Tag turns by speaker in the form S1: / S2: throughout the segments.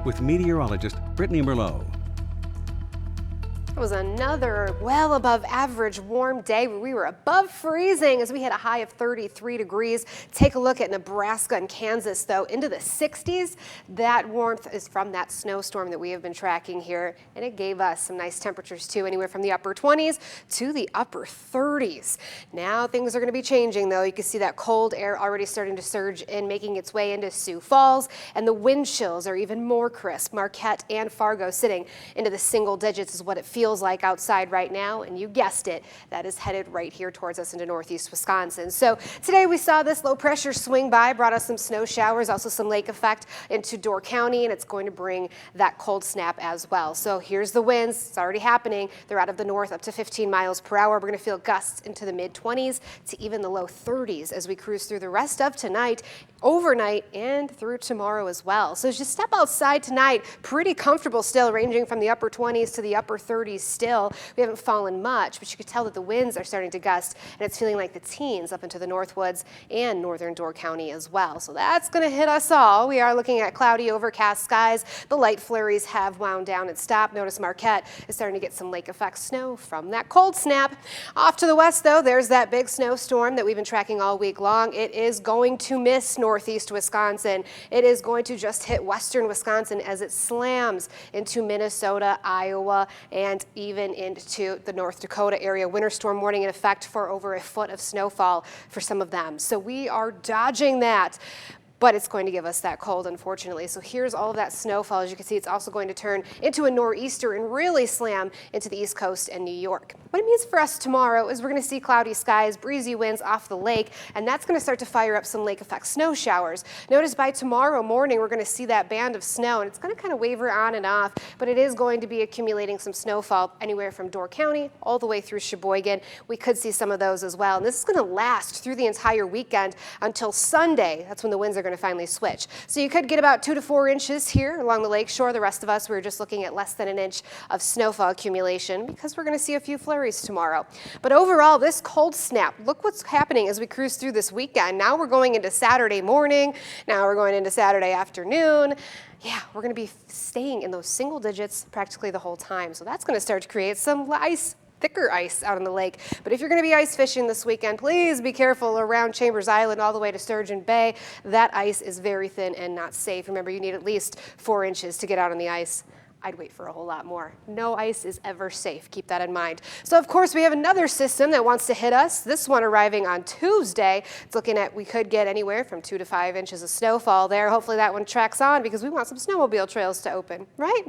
S1: with meteorologist Brittney.
S2: It was another well above average warm day where we were above freezing as we hit a high of 33 degrees. Take a look at Nebraska and Kansas, though, into the 60s. That warmth is from that snowstorm that we have been tracking here, and it gave us some nice temperatures, too, anywhere from the upper 20s to the upper 30s. Now things are going to be changing, though. You can see that cold air already starting to surge in, making its way into Sioux Falls, and the wind chills are even more crisp. Marquette and Fargo sitting into the single digits is what it feels like outside right now, and you guessed it, that is headed right here towards us into northeast Wisconsin. So today we saw this low pressure swing by, brought us some snow showers, also some lake effect into Door County, and it's going to bring that cold snap as well. So here's the winds. It's already happening. They're out of the north up to 15 miles per hour. We're going to feel gusts into the mid 20s to even the low 30s as we cruise through the rest of tonight, overnight, and through tomorrow as well. So as you step outside tonight, pretty comfortable still, ranging from the upper 20s to the upper 30s still. We haven't fallen much, but you could tell that the winds are starting to gust, and it's feeling like the teens up into the Northwoods and northern Door County as well. So that's going to hit us all. We are looking at cloudy, overcast skies. The light flurries have wound down and stopped. Notice Marquette is starting to get some lake effect snow from that cold snap. Off to the west, though, there's that big snowstorm that we've been tracking all week long. It is going to miss northeast Wisconsin. It is going to just hit western Wisconsin as it slams into Minnesota, Iowa, and even into the North Dakota area. Winter storm warning in effect for over a foot of snowfall for some of them. So we are dodging that. But it's going to give us that cold, unfortunately. So here's all of that snowfall. As you can see, it's also going to turn into a nor'easter and really slam into the East Coast and New York. What it means for us tomorrow is we're going to see cloudy skies, breezy winds off the lake, and that's going to start to fire up some lake effect snow showers. Notice by tomorrow morning, we're going to see that band of snow, and it's going to kind of waver on and off, but it is going to be accumulating some snowfall anywhere from Door County all the way through Sheboygan. We could see some of those as well. And this is going to last through the entire weekend until Sunday. That's when the winds are going to finally switch. So you could get about 2 to 4 inches here along the lake shore. The rest of us, we're just looking at less than an inch of snowfall accumulation because we're going to see a few flurries tomorrow. But overall, this cold snap, look what's happening as we cruise through this weekend. Now we're going into Saturday morning. Now we're going into Saturday afternoon. Yeah, we're going to be staying in those single digits practically the whole time. So that's going to start to create some thicker ice out on the lake. But if you're going to be ice fishing this weekend, please be careful around Chambers Island all the way to Sturgeon Bay. That ice is very thin and not safe. Remember, you need at least 4 inches to get out on the ice. I'd wait for a whole lot more. No ice is ever safe. Keep that in mind. So, of course, we have another system that wants to hit us. This one arriving on Tuesday. It's looking at we could get anywhere from 2 to 5 inches of snowfall there. Hopefully that one tracks on because we want some snowmobile trails to open, right?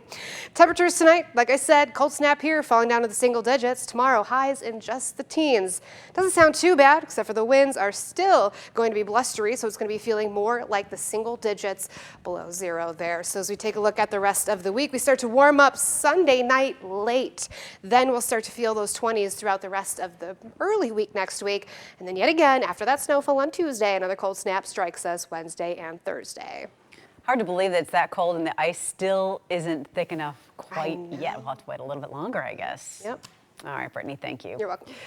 S2: Temperatures tonight, like I said, cold snap here, falling down to the single digits. Tomorrow, highs in just the teens. Doesn't sound too bad, except for the winds are still going to be blustery, so it's going to be feeling more like the single digits below zero there. So as we take a look at the rest of the week, we start to warm up Sunday night late. Then we'll start to feel those 20s throughout the rest of the early week next week. And then yet again, after that snowfall on Tuesday, another cold snap strikes us Wednesday and Thursday.
S3: Hard to believe that it's that cold and the ice still isn't thick enough quite yet. We'll have to wait a little bit longer, I guess.
S2: Yep.
S3: All right, Brittney, thank you.
S2: You're welcome.